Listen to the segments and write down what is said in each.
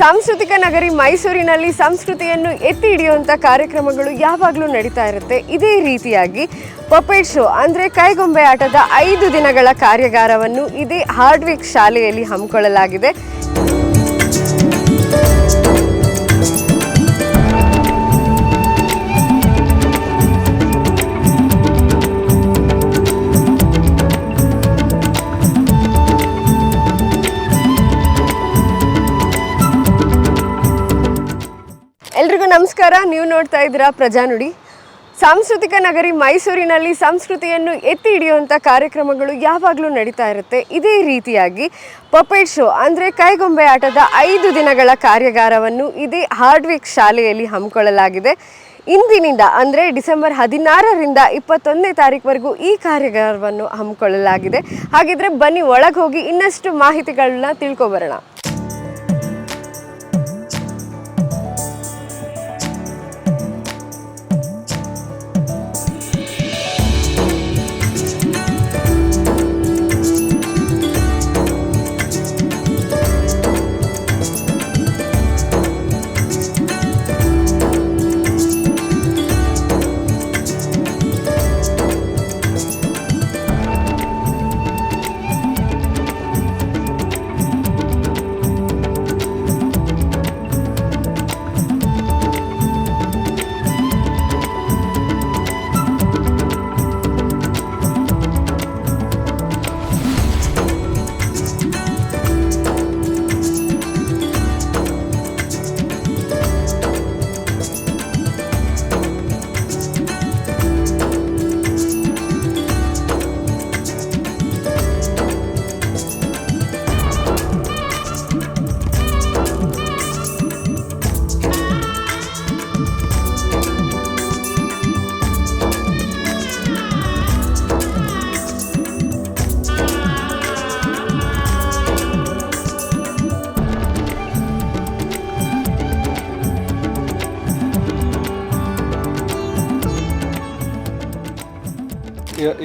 ಸಾಂಸ್ಕೃತಿಕ ನಗರಿ ಮೈಸೂರಿನಲ್ಲಿ ಸಂಸ್ಕೃತಿಯನ್ನು ಎತ್ತಿ ಹಿಡಿಯುವಂಥ ಕಾರ್ಯಕ್ರಮಗಳು ಯಾವಾಗಲೂ ನಡೀತಾ ಇರುತ್ತೆ. ಇದೇ ರೀತಿಯಾಗಿ ಪಪೆಟ್ ಶೋ ಅಂದರೆ ಕೈಗೊಂಬೆ ಆಟದ 5 ದಿನಗಳ ಕಾರ್ಯಾಗಾರವನ್ನು ಇದೇ ಹಾರ್ಡ್ವಿಕ್ ಶಾಲೆಯಲ್ಲಿ ಹಮ್ಮಿಕೊಳ್ಳಲಾಗಿದೆ. ಎಲ್ರಿಗೂ ನಮಸ್ಕಾರ. ನೀವು ನೋಡ್ತಾ ಇದ್ದೀರಾ ಪ್ರಜಾನುಡಿ. ಸಾಂಸ್ಕೃತಿಕ ನಗರಿ ಮೈಸೂರಿನಲ್ಲಿ ಸಂಸ್ಕೃತಿಯನ್ನು ಎತ್ತಿ ಹಿಡಿಯುವಂಥ ಕಾರ್ಯಕ್ರಮಗಳು ಯಾವಾಗಲೂ ನಡೀತಾ ಇರುತ್ತೆ. ಇದೇ ರೀತಿಯಾಗಿ ಪಪೆಟ್ ಶೋ ಅಂದರೆ ಕೈಗೊಂಬೆ ಆಟದ 5 ದಿನಗಳ ಕಾರ್ಯಾಗಾರವನ್ನು ಇದೇ ಹಾರ್ಡ್ವಿಕ್ ಶಾಲೆಯಲ್ಲಿ ಹಮ್ಮಿಕೊಳ್ಳಲಾಗಿದೆ. ಇಂದಿನಿಂದ ಅಂದರೆ ಡಿಸೆಂಬರ್ 16ರಿಂದ 21ನೇ ತಾರೀಕುವರೆಗೂ ಈ ಕಾರ್ಯಾಗಾರವನ್ನು ಹಮ್ಮಿಕೊಳ್ಳಲಾಗಿದೆ. ಹಾಗಿದ್ರೆ ಬನ್ನಿ ಒಳಗೆ ಹೋಗಿ ಇನ್ನಷ್ಟು ಮಾಹಿತಿಗಳನ್ನ ತಿಳ್ಕೊಬರೋಣ.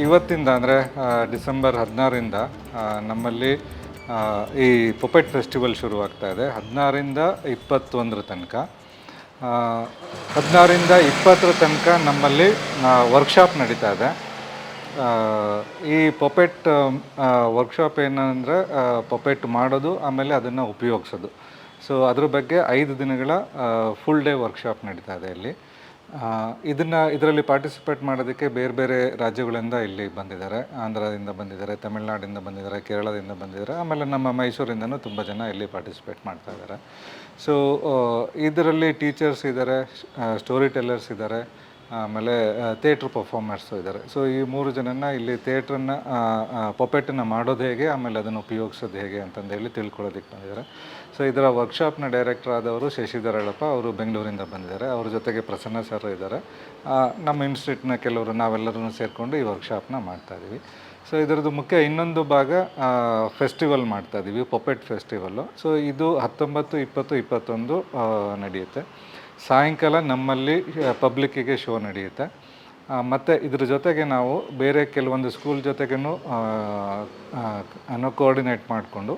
ಇವತ್ತಿಂದ ಅಂದರೆ ಡಿಸೆಂಬರ್ 16ರಿಂದ ನಮ್ಮಲ್ಲಿ ಈ ಪಪೆಟ್ ಫೆಸ್ಟಿವಲ್ ಶುರುವಾಗ್ತಾ ಇದೆ. 16ರಿಂದ 21 ತನಕ 16ರಿಂದ 20 ತನಕ ನಮ್ಮಲ್ಲಿ ವರ್ಕ್ಶಾಪ್ ನಡೀತಾ ಇದೆ. ಈ ಪಪೆಟ್ ವರ್ಕ್ಶಾಪ್ ಏನಂದರೆ ಪಪೆಟ್ ಮಾಡೋದು, ಆಮೇಲೆ ಅದನ್ನು ಉಪಯೋಗಿಸೋದು. ಸೊ ಅದ್ರ ಬಗ್ಗೆ 5 ದಿನಗಳ ಫುಲ್ ಡೇ ವರ್ಕ್ಶಾಪ್ ನಡೀತಾ ಇದೆ ಇಲ್ಲಿ. ಇದರಲ್ಲಿ ಪಾರ್ಟಿಸಿಪೇಟ್ ಮಾಡೋದಕ್ಕೆ ಬೇರೆ ಬೇರೆ ರಾಜ್ಯಗಳಿಂದ ಇಲ್ಲಿ ಬಂದಿದ್ದಾರೆ. ಆಂಧ್ರದಿಂದ ಬಂದಿದ್ದಾರೆ, ತಮಿಳ್ನಾಡಿಂದ ಬಂದಿದ್ದಾರೆ, ಕೇರಳದಿಂದ ಬಂದಿದ್ದಾರೆ, ಆಮೇಲೆ ನಮ್ಮ ಮೈಸೂರಿಂದನೂ ತುಂಬ ಜನ ಇಲ್ಲಿ ಪಾರ್ಟಿಸಿಪೇಟ್ ಮಾಡ್ತಾ ಇದ್ದಾರೆ. ಸೊ ಇದರಲ್ಲಿ ಟೀಚರ್ಸ್ ಇದ್ದಾರೆ, ಸ್ಟೋರಿ ಟೆಲ್ಲರ್ಸ್ ಇದ್ದಾರೆ, ಆಮೇಲೆ ಥಿಯೇಟ್ರ್ ಪರ್ಫಾರ್ಮರ್ಸು ಇದ್ದಾರೆ. ಸೊ ಈ 3 ಜನನ ಇಲ್ಲಿ ಥಿಯೇಟ್ರನ್ನು ಪಪೆಟನ್ನು ಮಾಡೋದು ಹೇಗೆ, ಆಮೇಲೆ ಅದನ್ನು ಉಪಯೋಗಿಸೋದು ಹೇಗೆ ಅಂತಂದೇಳಿ ತಿಳ್ಕೊಳ್ಳೋದಕ್ಕೆ ಬಂದಿದ್ದಾರೆ. ಸೊ ಇದರ ವರ್ಕ್ಶಾಪ್ನ ಡೈರೆಕ್ಟರ್ ಆದವರು ಶಶಿಧರ್ ಅಳಪ್ಪ, ಅವರು ಬೆಂಗಳೂರಿಂದ ಬಂದಿದ್ದಾರೆ. ಅವ್ರ ಜೊತೆಗೆ ಪ್ರಸನ್ನ ಸರ್ ಇದ್ದಾರೆ. ನಮ್ಮ ಇನ್ಸ್ಟಿಟ್ಯೂಟ್ನ ಕೆಲವರು ನಾವೆಲ್ಲರೂ ಸೇರಿಕೊಂಡು ಈ ವರ್ಕ್ಶಾಪ್ನ ಮಾಡ್ತಾಯಿದ್ದೀವಿ. ಸೊ ಇದರದ್ದು ಮುಖ್ಯ ಇನ್ನೊಂದು ಭಾಗ ಫೆಸ್ಟಿವಲ್ ಮಾಡ್ತಾಯಿದ್ದೀವಿ, ಪಪೆಟ್ ಫೆಸ್ಟಿವಲ್ಲು. ಸೊ ಇದು 19, 20, 21 ನಡೆಯುತ್ತೆ. ಸಾಯಂಕಾಲ ನಮ್ಮಲ್ಲಿ ಪಬ್ಲಿಕ್ಕಿಗೆ ಶೋ ನಡೆಯುತ್ತೆ. ಮತ್ತು ಇದ್ರ ಜೊತೆಗೆ ನಾವು ಬೇರೆ ಕೆಲವೊಂದು ಸ್ಕೂಲ್ ಜೊತೆಗೂ ಕೋಆರ್ಡಿನೇಟ್ ಮಾಡಿಕೊಂಡು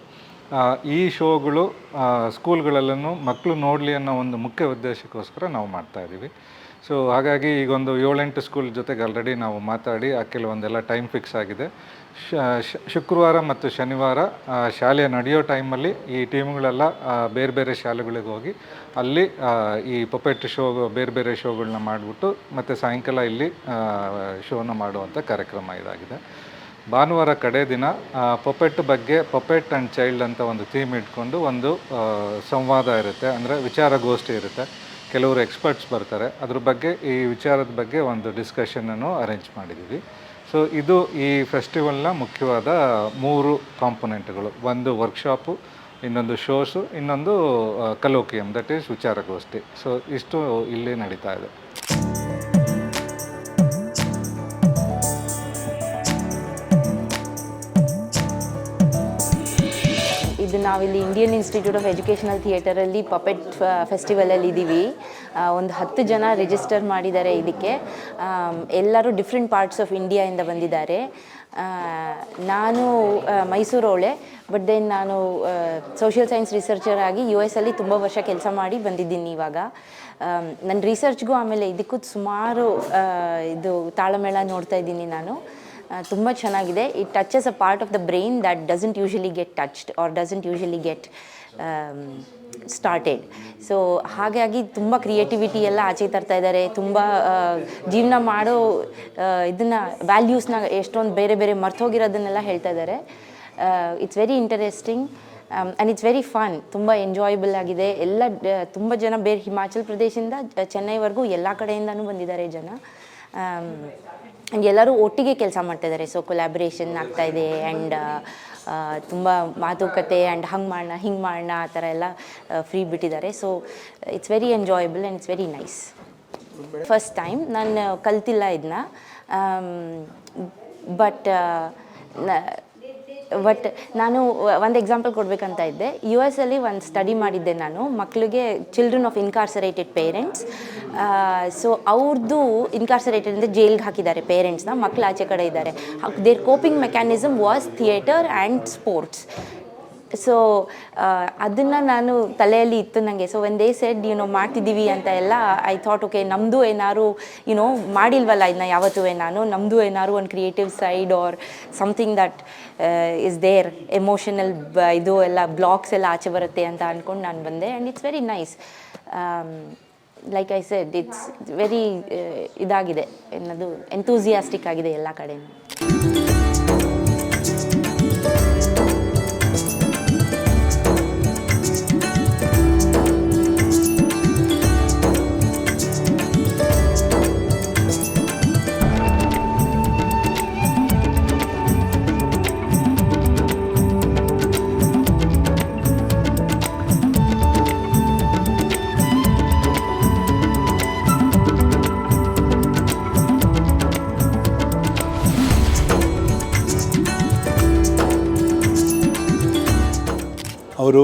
ಈ ಶೋಗಳು ಸ್ಕೂಲ್ಗಳಲ್ಲೂ ಮಕ್ಕಳು ನೋಡಲಿ ಅನ್ನೋ ಒಂದು ಮುಖ್ಯ ಉದ್ದೇಶಕ್ಕೋಸ್ಕರ ನಾವು ಮಾಡ್ತಾಯಿದ್ದೀವಿ. ಸೊ ಹಾಗಾಗಿ ಈಗೊಂದು 7-8 ಸ್ಕೂಲ್ ಜೊತೆಗೆ ಆಲ್ರೆಡಿ ನಾವು ಮಾತಾಡಿ ಕೆಲವೊಂದೆಲ್ಲ ಟೈಮ್ ಫಿಕ್ಸ್ ಆಗಿದೆ. ಶುಕ್ರವಾರ ಮತ್ತು ಶನಿವಾರ ಶಾಲೆ ನಡೆಯೋ ಟೈಮಲ್ಲಿ ಈ ಟೀಮ್ಗಳೆಲ್ಲ ಬೇರೆ ಬೇರೆ ಶಾಲೆಗಳಿಗೆ ಹೋಗಿ ಅಲ್ಲಿ ಈ ಪಪೆಟ್ ಶೋ ಬೇರೆ ಬೇರೆ ಶೋಗಳನ್ನ ಮಾಡಿಬಿಟ್ಟು ಮತ್ತು ಸಾಯಂಕಾಲ ಇಲ್ಲಿ ಶೋನ ಮಾಡುವಂಥ ಕಾರ್ಯಕ್ರಮ ಇದಾಗಿದೆ. ಭಾನುವಾರ ಕಡೆ ದಿನ ಪಪೆಟ್ ಬಗ್ಗೆ ಪಪೆಟ್ ಆ್ಯಂಡ್ ಚೈಲ್ಡ್ ಅಂತ ಒಂದು ಥೀಮ್ ಇಟ್ಕೊಂಡು ಒಂದು ಸಂವಾದ ಇರುತ್ತೆ, ಅಂದರೆ ವಿಚಾರಗೋಷ್ಠಿ ಇರುತ್ತೆ. ಕೆಲವರು ಎಕ್ಸ್ಪರ್ಟ್ಸ್ ಬರ್ತಾರೆ, ಅದ್ರ ಬಗ್ಗೆ ಈ ವಿಚಾರದ ಬಗ್ಗೆ ಒಂದು ಡಿಸ್ಕಷನನ್ನು ಅರೇಂಜ್ ಮಾಡಿದ್ದೀವಿ. ಸೊ ಇದು ಈ ಫೆಸ್ಟಿವಲ್ನ ಮುಖ್ಯವಾದ 3 ಕಾಂಪೊನೆಂಟ್ಗಳು. ಒಂದು ವರ್ಕ್ಶಾಪು, ಇನ್ನೊಂದು ಶೋಸು, ಇನ್ನೊಂದು ಕಲೋಕಿಯಂ, ದಟ್ ಈಸ್ ವಿಚಾರಗೋಷ್ಠಿ. ಸೊ ಇಷ್ಟು ಇಲ್ಲಿ ನಡೀತಾ ಇದೆ. ಇದು ನಾವಿಲ್ಲಿ ಇಂಡಿಯನ್ ಇನ್ಸ್ಟಿಟ್ಯೂಟ್ ಆಫ್ ಎಜುಕೇಷನಲ್ ಥಿಯೇಟರಲ್ಲಿ ಪಪೆಟ್ ಫೆಸ್ಟಿವಲಲ್ಲಿ ಇದ್ದೀವಿ. ಒಂದು 10 ಜನ ರಿಜಿಸ್ಟರ್ ಮಾಡಿದ್ದಾರೆ ಇದಕ್ಕೆ. ಎಲ್ಲರೂ ಡಿಫ್ರೆಂಟ್ ಪಾರ್ಟ್ಸ್ ಆಫ್ ಇಂಡಿಯಾಯಿಂದ ಬಂದಿದ್ದಾರೆ. ನಾನು ಮೈಸೂರವಳೆ, ಬಟ್ ದೆನ್ ನಾನು ಸೋಷಿಯಲ್ ಸೈನ್ಸ್ ರಿಸರ್ಚರ್ ಆಗಿ US ಅಲ್ಲಿ ತುಂಬ ವರ್ಷ ಕೆಲಸ ಮಾಡಿ ಬಂದಿದ್ದೀನಿ ಇವಾಗ. ನನ್ನ ರಿಸರ್ಚ್ಗೂ ಆಮೇಲೆ ಇದಕ್ಕೂ ಸುಮಾರು ಇದು ತಾಳಮೇಳ ನೋಡ್ತಾ ಇದ್ದೀನಿ ನಾನು. ತುಂಬ ಚೆನ್ನಾಗಿದೆ. It touches a part of the brain that doesn't usually get touched or doesn't usually get started. So ಹಾಗಾಗಿ ತುಂಬ ಕ್ರಿಯೇಟಿವಿಟಿ ಎಲ್ಲ ಆಚೆ ತರ್ತಾ ಇದ್ದಾರೆ. ತುಂಬ ಜೀವನ ಮಾಡೋ ಇದನ್ನು ವ್ಯಾಲ್ಯೂಸ್ನ ಎಷ್ಟೊಂದು ಬೇರೆ ಬೇರೆ ಮರ್ತೋಗಿರೋದನ್ನೆಲ್ಲ ಹೇಳ್ತಾ ಇದ್ದಾರೆ. It's very interesting and it's very fun. ತುಂಬ ಎಂಜಾಯಬಲ್ ಆಗಿದೆ. ಎಲ್ಲ ತುಂಬ ಜನ ಬೇರೆ ಹಿಮಾಚಲ್ ಪ್ರದೇಶದಿಂದ ಚೆನ್ನೈವರೆಗೂ ಎಲ್ಲ ಕಡೆಯಿಂದನೂ ಬಂದಿದ್ದಾರೆ ಜನ. ಎಲ್ಲರೂ ಒಟ್ಟಿಗೆ ಕೆಲಸ ಮಾಡ್ತಾಯಿದ್ದಾರೆ. ಸೊ ಕೊಲ್ಯಾಬ್ರೇಷನ್ ಆಗ್ತಾಯಿದೆ ಆ್ಯಂಡ್ ತುಂಬ ಮಾತುಕತೆ ಆ್ಯಂಡ್ ಹಂಗೆ ಮಾಡೋಣ ಹಿಂಗೆ ಮಾಡೋಣ ಆ ಥರ ಎಲ್ಲ ಫ್ರೀ ಬಿಟ್ಟಿದ್ದಾರೆ. So it's very enjoyable and it's very nice. First time ನಾನು ಕಲ್ತಿಲ್ಲ ಇದನ್ನ, ಬಟ್ ನಾನು ಒಂದು ಎಕ್ಸಾಂಪಲ್ ಕೊಡಬೇಕಂತ ಇದ್ದೆ. US ಅಲ್ಲಿ ಒಂದು ಸ್ಟಡಿ ಮಾಡಿದ್ದೆ ನಾನು, ಮಕ್ಕಳಿಗೆ ಚಿಲ್ಡ್ರನ್ ಆಫ್ ಇನ್ಕಾರ್ಸರೇಟೆಡ್ ಪೇರೆಂಟ್ಸ್. ಸೊ ಅವ್ರದ್ದು ಇನ್ಕಾರ್ಸರೇಟೆಡ್ ಅಂದರೆ ಜೈಲ್ಗೆ ಹಾಕಿದ್ದಾರೆ ಪೇರೆಂಟ್ಸ್ನ, ಮಕ್ಕಳು ಆಚೆ ಕಡೆ ಇದ್ದಾರೆ. Their coping mechanism was theatre and sports. So ಅದನ್ನು ನಾನು ತಲೆಯಲ್ಲಿ ಇತ್ತು ನನಗೆ. ಸೊ ವೆನ್ ದೇ ಸೆಡ್ ಮಾಡ್ತಿದ್ದೀವಿ ಅಂತ ಎಲ್ಲ, ಐ ಥಾಟ್ ಓಕೆ ನಮ್ಮದು ಏನಾದ್ರು ಮಾಡಿಲ್ವಲ್ಲ ಇದನ್ನ ಯಾವತ್ತೂ ನಾನು, ನಮ್ಮದು ಏನಾದ್ರು ಒಂದು creative side or something that is there emotional ಇದು ಎಲ್ಲ ಬ್ಲಾಕ್ಸ್ ಎಲ್ಲ ಆಚೆ ಬರುತ್ತೆ ಅಂತ ಅಂದ್ಕೊಂಡು ನಾನು ಬಂದೆ. And it's very nice. Like I said it's very ಇದಾಗಿದೆ, ಏನದು ಎಂತೂಸಿಯಾಸ್ಟಿಕ್ ಆಗಿದೆ ಎಲ್ಲ ಕಡೆಯೂ. ಅವರು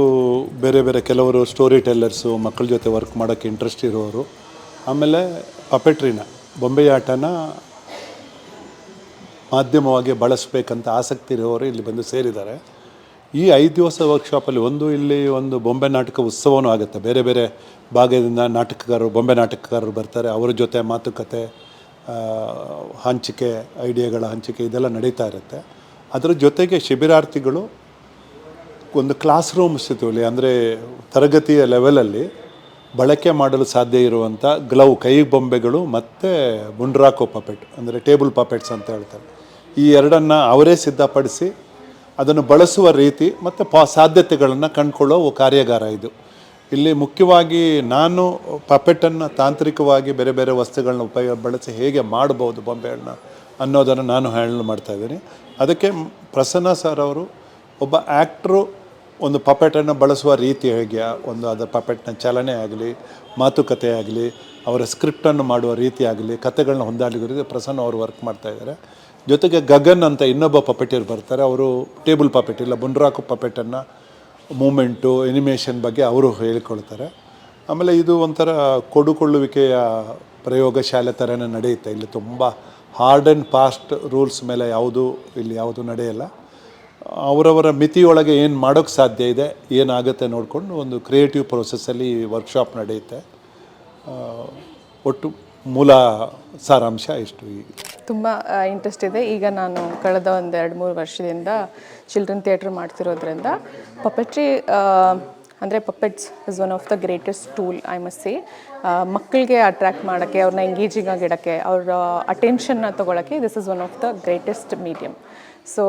ಬೇರೆ ಬೇರೆ ಕೆಲವರು ಸ್ಟೋರಿ ಟೆಲ್ಲರ್ಸು, ಮಕ್ಕಳ ಜೊತೆ ವರ್ಕ್ ಮಾಡೋಕ್ಕೆ ಇಂಟ್ರೆಸ್ಟ್ ಇರೋರು, ಆಮೇಲೆ ಪಪೆಟ್ರಿನ ಬೊಂಬೆ ಆಟನ ಮಾಧ್ಯಮವಾಗಿ ಬಳಸಬೇಕಂತ ಆಸಕ್ತಿ ಇರೋರು ಇಲ್ಲಿ ಬಂದು ಸೇರಿದ್ದಾರೆ. ಈ 5 ದಿವಸ ವರ್ಕ್ಶಾಪಲ್ಲಿ ಇಲ್ಲಿ ಒಂದು ಬೊಂಬೆ ನಾಟಕ ಉತ್ಸವವೂ ಆಗುತ್ತೆ. ಬೇರೆ ಬೇರೆ ಭಾಗದಿಂದ ನಾಟಕಗಾರರು, ಬೊಂಬೆ ನಾಟಕಗಾರರು ಬರ್ತಾರೆ. ಅವರ ಜೊತೆ ಮಾತುಕತೆ, ಹಂಚಿಕೆ, ಐಡಿಯಾಗಳ ಹಂಚಿಕೆ ಇದೆಲ್ಲ ನಡೀತಾ ಇರುತ್ತೆ. ಅದರ ಜೊತೆಗೆ ಶಿಬಿರಾರ್ಥಿಗಳು ಒಂದು ಕ್ಲಾಸ್ ರೂಮ್ಸ್ ಇತ್ತು, ಅಂದರೆ ತರಗತಿಯ ಲೆವೆಲಲ್ಲಿ ಬಳಕೆ ಮಾಡಲು ಸಾಧ್ಯ ಇರುವಂಥ ಗ್ಲೌ, ಕೈ ಬೊಂಬೆಗಳು ಮತ್ತು ಬುಂಡ್ರಾಕೋ ಪಪೆಟ್, ಅಂದರೆ ಟೇಬಲ್ ಪಪೆಟ್ಸ್ ಅಂತ ಹೇಳ್ತಾರೆ. ಈ ಎರಡನ್ನು ಅವರೇ ಸಿದ್ಧಪಡಿಸಿ ಅದನ್ನು ಬಳಸುವ ರೀತಿ ಮತ್ತು ಸಾಧ್ಯತೆಗಳನ್ನು ಕಂಡುಕೊಳ್ಳೋ ಕಾರ್ಯಾಗಾರ ಇದು. ಇಲ್ಲಿ ಮುಖ್ಯವಾಗಿ ನಾನು ಪಪೆಟನ್ನು ತಾಂತ್ರಿಕವಾಗಿ ಬೇರೆ ಬೇರೆ ವಸ್ತುಗಳನ್ನ ಬಳಸಿ ಹೇಗೆ ಮಾಡ್ಬೋದು ಬೊಂಬೆಗಳನ್ನ ಅನ್ನೋದನ್ನು ನಾನು ಹ್ಯಾಂಡಲ್ ಮಾಡ್ತಾಯಿದ್ದೀನಿ. ಅದಕ್ಕೆ ಪ್ರಸನ್ನ ಸರ್ ಅವರು ಒಬ್ಬ ಆ್ಯಕ್ಟ್ರು ಒಂದು ಪಪೆಟನ್ನು ಬಳಸುವ ರೀತಿ ಹೇಗೆ, ಒಂದು ಅದರ ಪಪೆಟ್ನ ಚಲನೆ ಆಗಲಿ, ಮಾತುಕತೆ ಆಗಲಿ, ಅವರ ಸ್ಕ್ರಿಪ್ಟನ್ನು ಮಾಡುವ ರೀತಿ ಆಗಲಿ, ಕಥೆಗಳನ್ನ ಹೊಂದಾಣಿಕೆ ರೀತಿ ಪ್ರಸನ್ನ ಅವರು ವರ್ಕ್ ಮಾಡ್ತಾಯಿದ್ದಾರೆ. ಜೊತೆಗೆ ಗಗನ್ ಅಂತ ಇನ್ನೊಬ್ಬ ಪಪೆಟಿಯರ್ ಬರ್ತಾರೆ. ಅವರು ಟೇಬಲ್ ಪಪೆಟ್ ಇಲ್ಲ ಬುಂಡ್ರಾಕು ಪಪೆಟನ್ನು ಮೂಮೆಂಟು, ಎನಿಮೇಷನ್ ಬಗ್ಗೆ ಅವರು ಹೇಳಿಕೊಳ್ತಾರೆ. ಆಮೇಲೆ ಇದು ಒಂಥರ ಕೊಡುಕೊಳ್ಳುವಿಕೆಯ ಪ್ರಯೋಗಶಾಲೆ ಥರನೇ ನಡೆಯುತ್ತೆ. ಇಲ್ಲಿ ತುಂಬ ಹಾರ್ಡ್ ಆ್ಯಂಡ್ ಫಾಸ್ಟ್ ರೂಲ್ಸ್ ಮೇಲೆ ಯಾವುದು ನಡೆಯಲ್ಲ. ಅವರವರ ಮಿತಿಯೊಳಗೆ ಏನು ಮಾಡೋಕ್ಕೆ ಸಾಧ್ಯ ಇದೆ, ಏನಾಗುತ್ತೆ ನೋಡಿಕೊಂಡು ಒಂದು ಕ್ರಿಯೇಟಿವ್ ಪ್ರೊಸೆಸ್ಸಲ್ಲಿ ವರ್ಕ್ಶಾಪ್ ನಡೆಯುತ್ತೆ. ಒಟ್ಟು ಮೂಲ ಸಾರಾಂಶ ಇಷ್ಟು. ತುಂಬ ಇಂಟ್ರೆಸ್ಟ್ ಇದೆ. ಈಗ ನಾನು ಕಳೆದ ಒಂದು 2-3 ವರ್ಷದಿಂದ ಚಿಲ್ಡ್ರನ್ ಥಿಯೇಟ್ರ್ ಮಾಡ್ತಿರೋದ್ರಿಂದ ಪಪೆಟ್ರಿ ಅಂದರೆ puppets is one of the greatest tool I must say. ಮಕ್ಕಳಿಗೆ ಅಟ್ರ್ಯಾಕ್ಟ್ ಮಾಡೋಕ್ಕೆ, ಅವ್ರನ್ನ ಎಂಗೇಜಿಂಗ್ ಆಗಿಡೋಕ್ಕೆ, ಅವರ ಅಟೆನ್ಷನ್ನ ತೊಗೊಳಕ್ಕೆ this is one of the greatest medium. So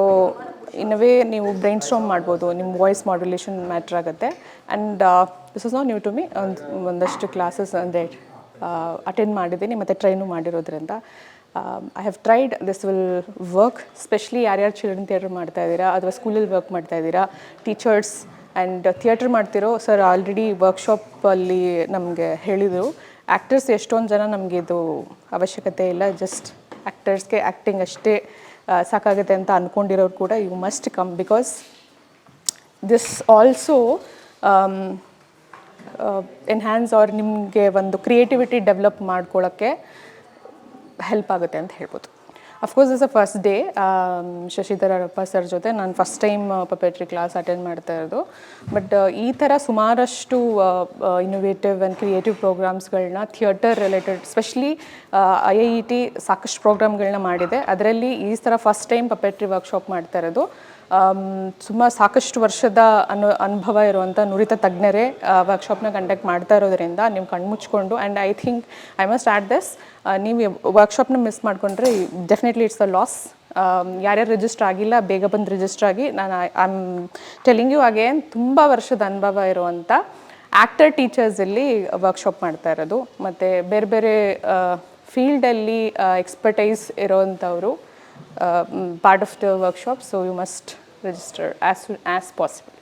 in a way ನೀವು ಬ್ರೈನ್ ಸ್ಟಾರ್ಮ್ ಮಾಡ್ಬೋದು, ನಿಮ್ಮ ವಾಯ್ಸ್ ಮಾಡ್ಯುಲೇಷನ್ ಮ್ಯಾಟ್ರ್ ಆಗುತ್ತೆ. And this is not new to me. ಒಂದಷ್ಟು ಕ್ಲಾಸಸ್ ಅಂದರೆ ಅಟೆಂಡ್ ಮಾಡಿದ್ದೀನಿ ಮತ್ತು ಟ್ರೈನು ಮಾಡಿರೋದ್ರಿಂದ I have tried. This will work specially ಯಾರ್ಯಾರು ಚಿಲ್ಡ್ರನ್ ಥಿಯೇಟ್ರ್ ಮಾಡ್ತಾಯಿದ್ದೀರಾ ಅಥವಾ ಸ್ಕೂಲಲ್ಲಿ ವರ್ಕ್ ಮಾಡ್ತಾಯಿದ್ದೀರಾ, ಟೀಚರ್ಸ್ ಆ್ಯಂಡ್ ಥಿಯೇಟ್ರ್ ಮಾಡ್ತಿರೋ ಸರ್ ಆಲ್ರೆಡಿ ವರ್ಕ್ಶಾಪಲ್ಲಿ ನಮಗೆ ಹೇಳಿದರು, ಆ್ಯಕ್ಟರ್ಸ್ ಎಷ್ಟೊಂದು ಜನ ನಮಗೆ ಇದು ಅವಶ್ಯಕತೆ ಇಲ್ಲ, ಜಸ್ಟ್ ಆ್ಯಕ್ಟರ್ಸ್ಗೆ ಆ್ಯಕ್ಟಿಂಗ್ ಅಷ್ಟೇ ಸಾಕಾಗುತ್ತೆ ಅಂತ ಅಂದ್ಕೊಂಡಿರೋರು ಕೂಡ you must come, because this also enhance ಅವ್ರು ನಿಮಗೆ ಒಂದು ಕ್ರಿಯೇಟಿವಿಟಿ ಡೆವಲಪ್ ಮಾಡ್ಕೊಳ್ಳೋಕ್ಕೆ ಹೆಲ್ಪ್ ಆಗುತ್ತೆ ಅಂತ ಹೇಳ್ಬೋದು. Of course is a first day Shashidhara ಅಪ್ಪ ಸರ್ ಜೊತೆ ನಾನು first time puppetry class attend ಮಾಡ್ತಾ ಇರೋದು. ಬಟ್ ಈ ಥರ ಸುಮಾರಷ್ಟು ಇನೋವೇಟಿವ್ ಆ್ಯಂಡ್ ಕ್ರಿಯೇಟಿವ್ ಪ್ರೋಗ್ರಾಮ್ಸ್ಗಳನ್ನ ಥಿಯೇಟರ್ ರಿಲೇಟೆಡ್ ಸ್ಪೆಷಲಿ IIET ಸಾಕಷ್ಟು ಪ್ರೋಗ್ರಾಮ್ಗಳನ್ನ ಮಾಡಿದೆ. ಅದರಲ್ಲಿ ಈ ಥರ ಫಸ್ಟ್ ಟೈಮ್ ಪಪೆಟ್ರಿ ವರ್ಕ್ಶಾಪ್ ಮಾಡ್ತಾ ಇರೋದು. ಸಾಕಷ್ಟು ವರ್ಷದ ಅನುಭವ ಇರುವಂಥ ನುರಿತ ತಜ್ಞರೇ ವರ್ಕ್ಶಾಪ್ನ ಕಂಡಕ್ಟ್ ಮಾಡ್ತಾ ಇರೋದ್ರಿಂದ ನೀವು ಕಣ್ಮುಚ್ಕೊಂಡು and I think I must add this, ನೀವು ವರ್ಕ್ಶಾಪ್ನ ಮಿಸ್ ಮಾಡಿಕೊಂಡ್ರೆ ಡೆಫಿನೆಟ್ಲಿ ಇಟ್ಸ್ ಅ ಲಾಸ್. ಯಾರ್ಯಾರು ರಿಜಿಸ್ಟರ್ ಆಗಿಲ್ಲ ಬೇಗ ಬಂದು ರಿಜಿಸ್ಟರ್ ಆಗಿ. ನಾನು I am telling you again ತುಂಬ ವರ್ಷದ ಅನುಭವ ಇರುವಂಥ ಆ್ಯಕ್ಟರ್ ಟೀಚರ್ಸಲ್ಲಿ ವರ್ಕ್ಶಾಪ್ ಮಾಡ್ತಾ ಇರೋದು, ಮತ್ತು ಬೇರೆ ಬೇರೆ ಫೀಲ್ಡಲ್ಲಿ expertise ಇರೋವಂಥವರು part of the workshop, so you must register as soon as possible.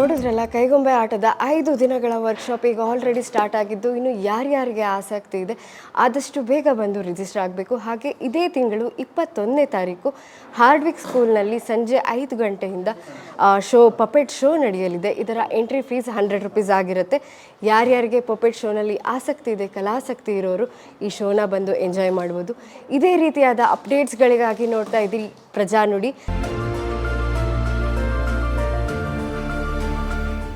ನೋಡಿದ್ರಲ್ಲ, ಕೈಗೊಂಬೆ ಆಟದ 5 ದಿನಗಳ ವರ್ಕ್ಶಾಪ್ ಈಗ ಆಲ್ರೆಡಿ ಸ್ಟಾರ್ಟ್ ಆಗಿದ್ದು, ಇನ್ನು ಯಾರ್ಯಾರಿಗೆ ಆಸಕ್ತಿ ಇದೆ ಆದಷ್ಟು ಬೇಗ ಬಂದು ರಿಜಿಸ್ಟರ್ ಆಗಬೇಕು. ಹಾಗೆ ಇದೇ ತಿಂಗಳು 21ನೇ ತಾರೀಕು ಹಾರ್ಡ್ವಿಕ್ ಸ್ಕೂಲ್ನಲ್ಲಿ ಸಂಜೆ 5 ಗಂಟೆಯಿಂದ ಪಪೆಟ್ ಶೋ ನಡೆಯಲಿದೆ. ಇದರ ಎಂಟ್ರಿ ಫೀಸ್ 100 ರೂಪೀಸ್ ಆಗಿರುತ್ತೆ. ಯಾರ್ಯಾರಿಗೆ ಪಪೆಟ್ ಶೋನಲ್ಲಿ ಆಸಕ್ತಿ ಇದೆ, ಕಲಾಸಕ್ತಿ ಇರೋರು ಈ ಶೋನ ಬಂದು ಎಂಜಾಯ್ ಮಾಡ್ಬೋದು. ಇದೇ ರೀತಿಯಾದ ಅಪ್ಡೇಟ್ಸ್ಗಳಿಗಾಗಿ ನೋಡ್ತಾ ಇದ್ದೀರಿ ಪ್ರಜಾನುಡಿ.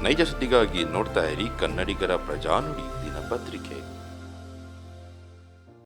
ನೈಜ ಸುದ್ದಿಗಾಗಿ ನೋಡ್ತಾ ಇರಿ ಕನ್ನಡಿಗರ ಪ್ರಜಾನುಡಿ ದಿನಪತ್ರಿಕೆ.